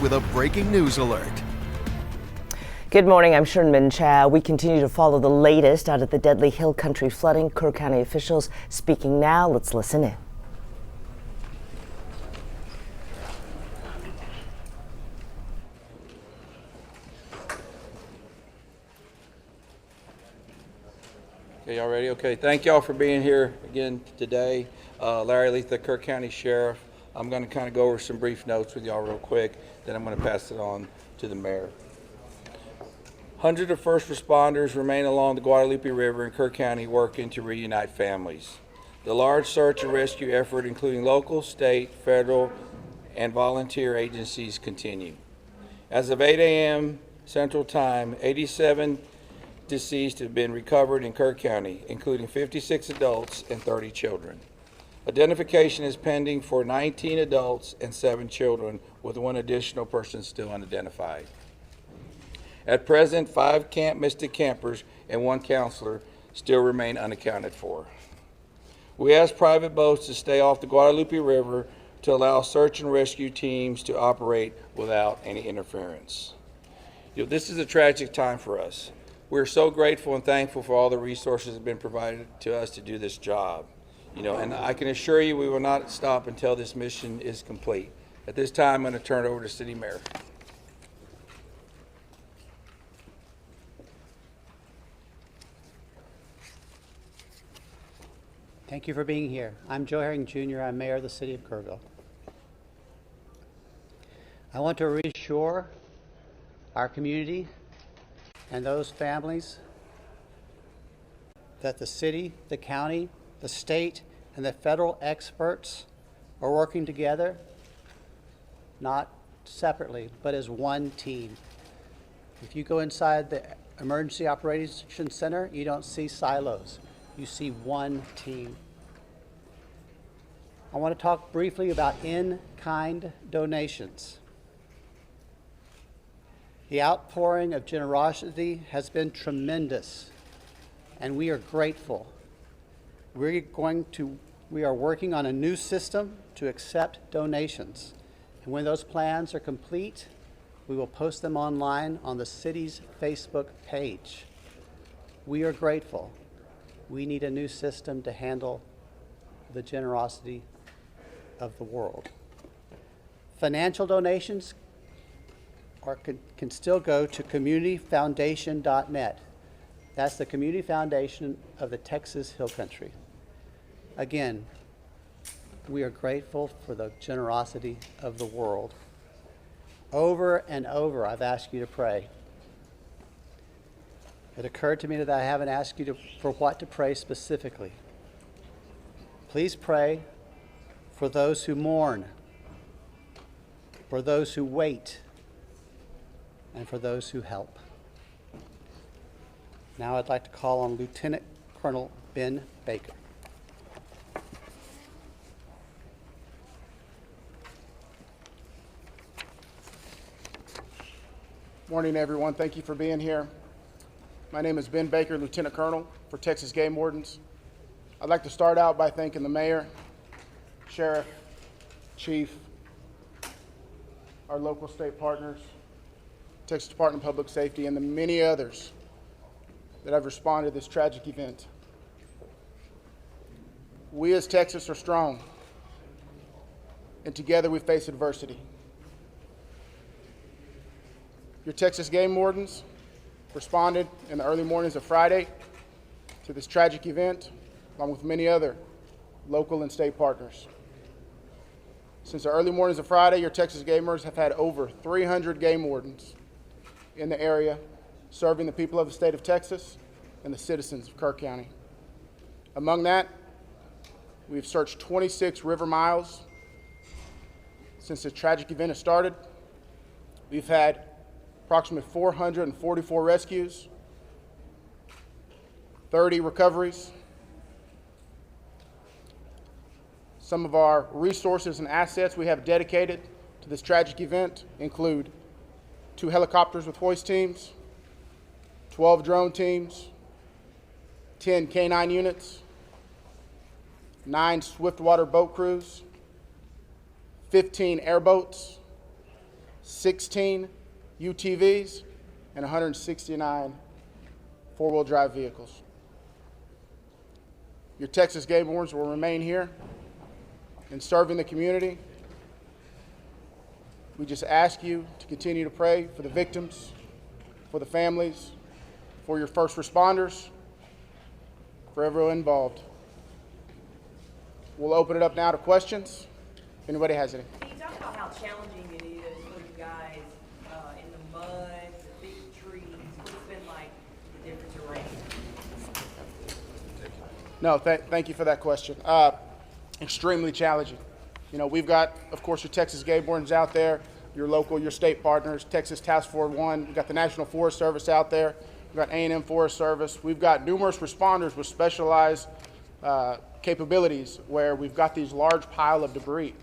with a breaking news alert. Good morning, I'm Sherman Chow. We continue to follow the latest out of the deadly hill country flooding. Kerr County officials speaking now. Let's listen in. Okay, y'all ready? Okay, thank y'all for being here again today. Larry Letha, Kerr County Sheriff. I'm going to kind of go over some brief notes with y'all real quick, then I'm going to pass it on to the mayor. Hundreds of first responders remain along the Guadalupe River in Kerr County working to reunite families. The large search and rescue effort, including local, state, federal, and volunteer agencies, continue. As of 8 a.m. Central Time, 87 deceased have been recovered in Kerr County, including 56 adults and 30 children. Identification is pending for 19 adults and 7 children, with 1 additional person still unidentified. At present, 5 Camp Mystic campers and 1 counselor still remain unaccounted for. We ask private boats to stay off the Guadalupe River to allow search and rescue teams to operate without any interference. This is a tragic time for us. We're so grateful and thankful for all the resources that have been provided to us to do this job. And I can assure you we will not stop until this mission is complete. At this time, I'm going to turn it over to City Mayor. Thank you for being here. I'm Joe Herring Jr. I'm Mayor of the City of Kerrville. I want to reassure our community and those families that the city, the county, the state, and the federal experts are working together, not separately, but as one team. If you go inside the Emergency Operations Center, you don't see silos. You see one team. I want to talk briefly about in-kind donations. The outpouring of generosity has been tremendous, and we are grateful. We are working on a new system to accept donations, and when those plans are complete, we will post them online on the city's Facebook page. We are grateful. We need a new system to handle the generosity of the world. Financial donations can still go to communityfoundation.net. That's the community foundation of the Texas Hill Country. Again, we are grateful for the generosity of the world. Over and over, I've asked you to pray. It occurred to me that I haven't asked you for what to pray specifically. Please pray for those who mourn, for those who wait, and for those who help. Now I'd like to call on Lieutenant Colonel Ben Baker. Morning, everyone. Thank you for being here. My name is Ben Baker, Lieutenant Colonel for Texas Game Wardens. I'd like to start out by thanking the Mayor, Sheriff, Chief, our local state partners, Texas Department of Public Safety, and the many others that have responded to this tragic event. We as Texas are strong, and together we face adversity. Your Texas Game Wardens responded in the early mornings of Friday to this tragic event, along with many other local and state partners. Since the early mornings of Friday, your Texas Gamers have had over 300 game wardens in the area, serving the people of the state of Texas and the citizens of Kerr County. Among that, we've searched 26 river miles since the tragic event has started. We've had approximately 444 rescues, 30 recoveries. Some of our resources and assets we have dedicated to this tragic event include 2 helicopters with hoist teams, 12 drone teams, 10 K9 units, 9 swiftwater boat crews, 15 airboats, 16 UTVs, and 169 four-wheel drive vehicles. Your Texas Game Wardens will remain here and serving the community. We just ask you to continue to pray for the victims, for the families, for your first responders, for everyone involved. We'll open it up now to questions. If anybody has any. Can you talk about how challenging it is for you guys in the mud, the big trees? What's been like the difference of rain? No, thank you for that question. Extremely challenging. You know, we've got, of course, your Texas Game Wardens out there, your local, your state partners, Texas Task Force 1. We've got the National Forest Service out there. We've got A&M Forest Service. We've got numerous responders with specialized capabilities where we've got these large pile of debris.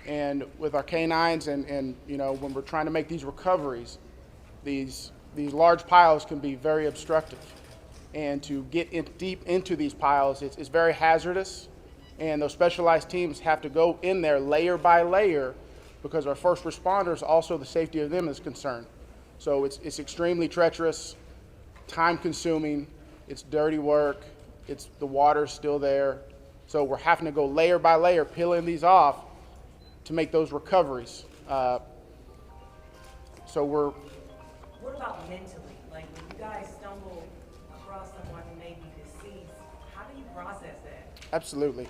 And with our canines and you know, when we're trying to make these recoveries, these large piles can be very obstructive. And to get deep into these piles, it's very hazardous. And those specialized teams have to go in there layer by layer because our first responders, also the safety of them is concerned. So it's extremely treacherous, time consuming, it's dirty work, the water's still there. So we're having to go layer by layer, peeling these off to make those recoveries. So we're... What about mentally? Like when you guys stumble across someone who may be deceased, how do you process that? Absolutely.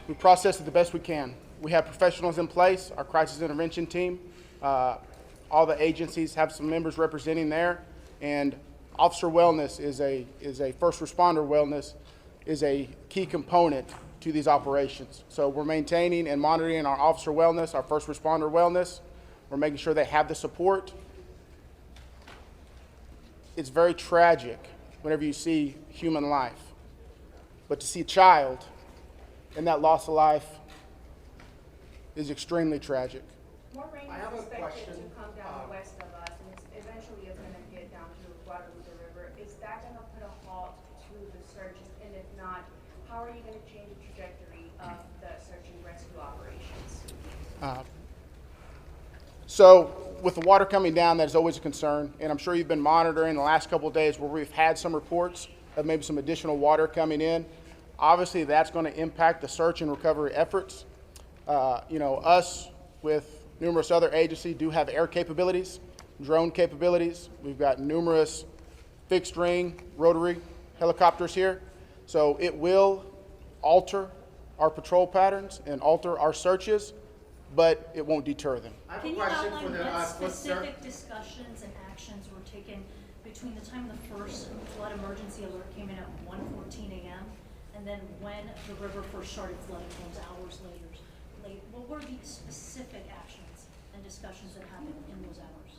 We process it the best we can. We have professionals in place, our crisis intervention team. All the agencies have some members representing there, and officer wellness is a first responder wellness is a key component to these operations. So we're maintaining and monitoring our officer wellness, our first responder wellness. We're making sure they have the support. It's very tragic whenever you see human life, but to see a child and that loss of life is extremely tragic. More rain is expected to come down west of us, and eventually it's going to get down to Guadalupe River. Is that going to put a halt to the searches? And if not, how are you going to change the trajectory of the search and rescue operations? So with the water coming down, that is always a concern, and I'm sure you've been monitoring the last couple of days where we've had some reports of maybe some additional water coming in. Obviously, that's going to impact the search and recovery efforts. You know, us with numerous other agencies do have air capabilities, drone capabilities. We've got numerous fixed wing, rotary helicopters here. So it will alter our patrol patterns and alter our searches, but it won't deter them. I have a question for the specific discussions and actions were taken between the time the first flood emergency alert came in at 1:14 a.m. and then when the river first started flooding, those hours later? What were the specific actions and discussions that happened in those hours?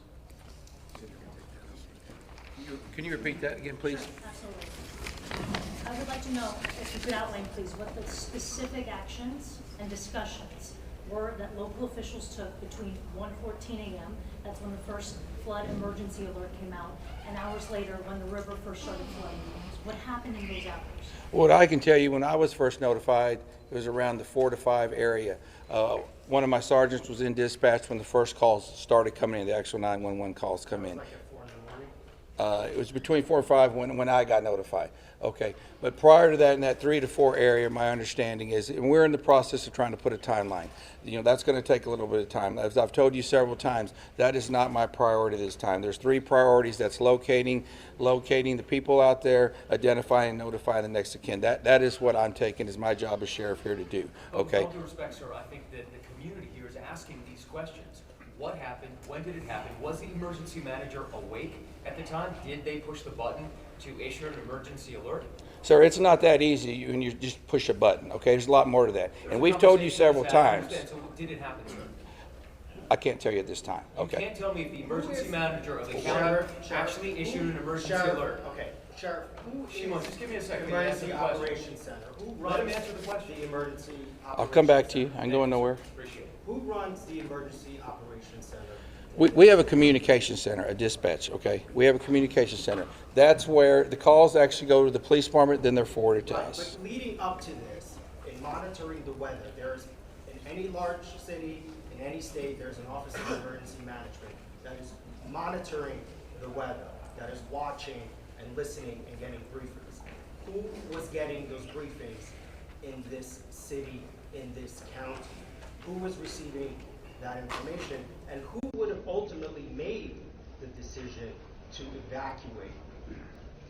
Can you repeat that again, please? Absolutely. I would like to know if you could outline, please, what the specific actions and discussions were that local officials took between 1:14 a.m., that's when the first flood emergency alert came out, and hours later when the river first started flooding. What happened in those hours? What I can tell you, when I was first notified, it was around the 4 to 5 area. One of my sergeants was in dispatch when the first calls started coming in, the actual 911 calls come in. It was between 4 and 5 when I got notified. Okay, but prior to that, in that 3 to 4 area, my understanding is, and we're in the process of trying to put a timeline. You know, that's going to take a little bit of time. As I've told you several times, that is not my priority this time. There's 3 priorities. That's locating the people out there, identifying and notifying the next of kin. That is what I'm taking as my job as sheriff here to do. Okay. With all due respect, sir, I think that the community here is asking these questions. What happened? When did it happen? Was the emergency manager awake at the time? Did they push the button to issue an emergency alert? Sir, it's not that easy when you just push a button, okay? There's a lot more to that. And we've told you several times. So did it happen, sir? I can't tell you at this time, You okay? can't tell me if the emergency manager of the county actually issued an emergency alert. Okay, Sheriff, who Shimon, just give me a second. the Emergency Operations Center? Who Let him runs answer the question. the Emergency I'll come back Operations to you. Center? I ain't going nowhere. Appreciate it. Who runs the Emergency Operations Center? We have a communication center, a dispatch, okay? We have a communication center. That's where the calls actually go to the police department, then they're forwarded to Right, us. but leading up to this, in monitoring the weather, there's, in any large city, in in any state, there's an Office of Emergency Management that is monitoring the weather, that is watching and listening and getting briefings. Who was getting those briefings in this city, in this county? Who was receiving that information? And who would have ultimately made the decision to evacuate,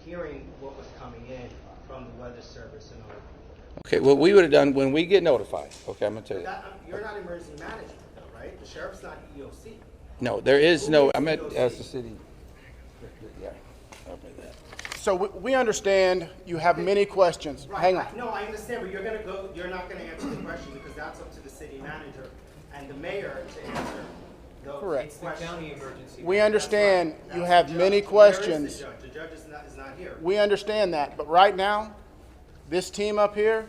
hearing what was coming in from the Weather Service and other people? Okay, what we would have done when we get notified, okay, I'm gonna tell you. You're not emergency management though, right? The sheriff's not EOC. No, there is Who no, is I meant EOC? as the city. Yeah, I'll make that. So we understand you have many questions. Right. Hang on. No, I understand, but you're not gonna answer the question because that's up to the city manager and the mayor to answer those Correct. It's the questions. county emergency. We manager. understand That's you the have judge. many Where questions. is the judge? The judge is not here. We understand that, but right now, this team up here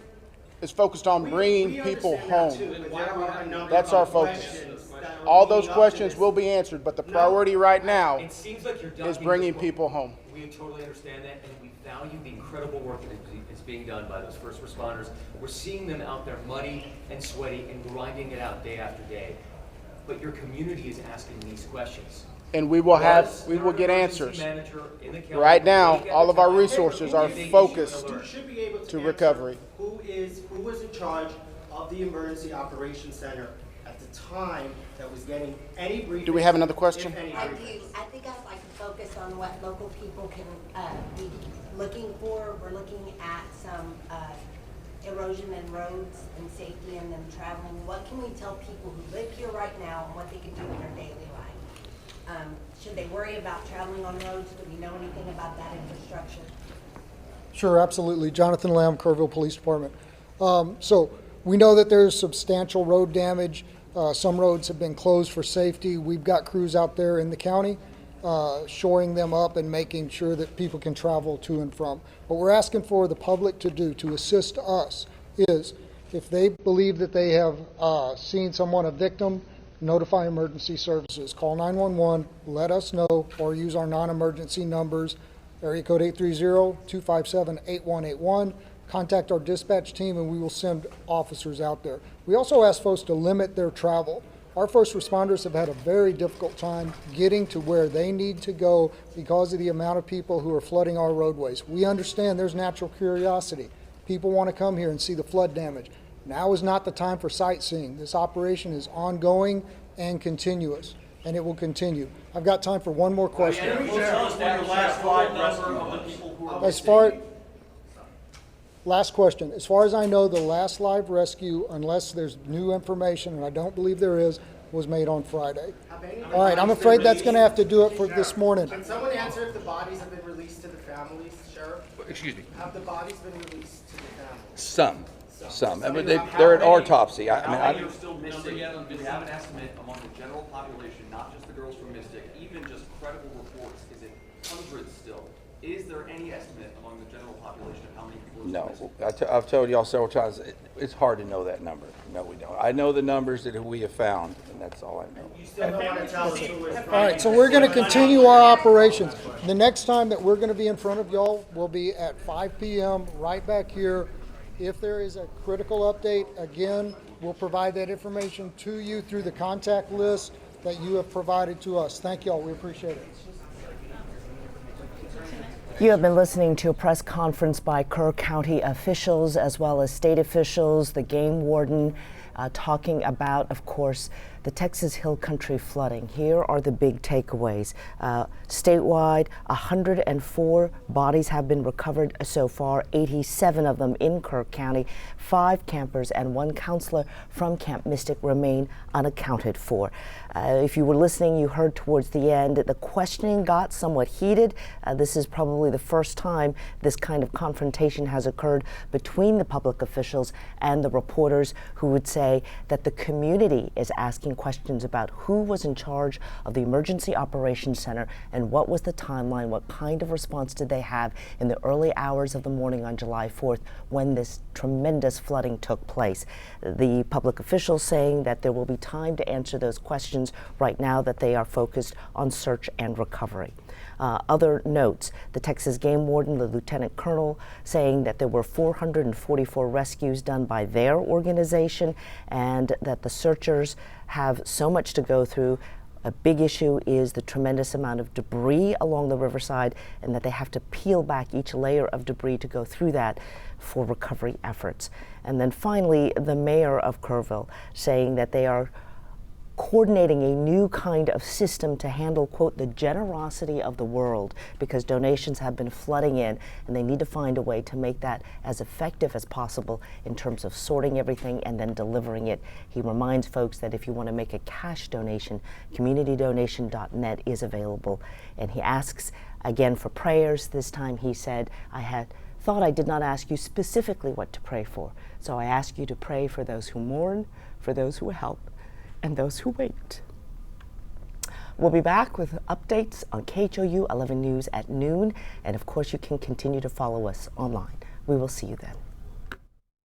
is focused on bringing people home. That's our focus. All those questions will be answered, but the priority right now It seems like you're is ducking bringing the- people home. We totally understand that, and we value the incredible work that is being done by those first responders. We're seeing them out there muddy and sweaty and grinding it out day after day. But your community is asking these questions. And we will Was we there will an get emergency answers. manager in the county Right now, awake at all the of our time? resources are Did they issue an focused alert? You should be able to to answer recovery. who was in charge of the Emergency Operations Center at the time that was getting any briefings. Do we have another question? if any I do. briefings. I think I'd like to focus on what local people can be looking for. We're looking at some erosion in roads and safety in them traveling. What can we tell people who live here right now and what they can do in their daily life? Should they worry about traveling on roads? Do we know anything about that infrastructure? Sure, absolutely. Jonathan Lamb, Kerrville Police Department. So we know that there's substantial road damage. Some roads have been closed for safety. We've got crews out there in the county shoring them up and making sure that people can travel to and from. What we're asking for the public to do to assist us is if they believe that they have seen someone, a victim, notify emergency services. Call 911, let us know, or use our non-emergency numbers, area code 830-257-8181. Contact our dispatch team and we will send officers out there. We also ask folks to limit their travel. Our first responders have had a very difficult time getting to where they need to go because of the amount of people who are flooding our roadways. We understand there's natural curiosity. People want to come here and see the flood damage. Now is not the time for sightseeing. This operation is ongoing and continuous, and it will continue. I've got time for one more question. Last question. As far as I know, the last live rescue, unless there's new information, and I don't believe there is, was made on Friday. All right, I'm afraid that's going to have to do it for this morning. Can someone answer if the bodies have been released to the families, Sheriff? Excuse me. Have the bodies been released to the families? Some. I mean, they're at autopsy. I mean, How many are still missing? Do we have an estimate among the general population, not just the girls from Mystic, even just credible reports? Is it hundreds still? Is there any estimate among the general population of how many people are still missing? I've told y'all several times, it's hard to know that number. No, we don't. I know the numbers that we have found, and that's all I know. You still don't want to tell us who is. All right, so we're going to continue our operations. The next time that we're going to be in front of y'all will be at 5 p.m. right back here. If there is a critical update, again, we'll provide that information to you through the contact list that you have provided to us. Thank y'all. We appreciate it. You have been listening to a press conference by Kerr County officials as well as state officials, the game warden, talking about, of course, the Texas Hill Country flooding. Here are the big takeaways. Statewide, 104 bodies have been recovered so far, 87 of them in Kerr County. 5 campers and 1 counselor from Camp Mystic remain unaccounted for. If you were listening, you heard towards the end the questioning got somewhat heated. This is probably the first time this kind of confrontation has occurred between the public officials and the reporters, who would say that the community is asking questions about who was in charge of the Emergency Operations Center and what was the timeline, what kind of response did they have in the early hours of the morning on July 4th when this tremendous flooding took place. The public officials saying that there will be time to answer those questions right now, that they are focused on search and recovery. Other notes, the Texas game warden, the lieutenant colonel, saying that there were 444 rescues done by their organization and that the searchers have so much to go through. A big issue is the tremendous amount of debris along the riverside, and that they have to peel back each layer of debris to go through that for recovery efforts. And then finally, the mayor of Kerrville saying that they are coordinating a new kind of system to handle, quote, the generosity of the world, because donations have been flooding in, and they need to find a way to make that as effective as possible in terms of sorting everything and then delivering it. He reminds folks that if you want to make a cash donation, communitydonation.net is available. And he asks again for prayers. This time he said, I thought I did not ask you specifically what to pray for, so I ask you to pray for those who mourn, for those who help, and those who wait. We'll be back with updates on KHOU 11 News at noon, and of course you can continue to follow us online. We will see you then.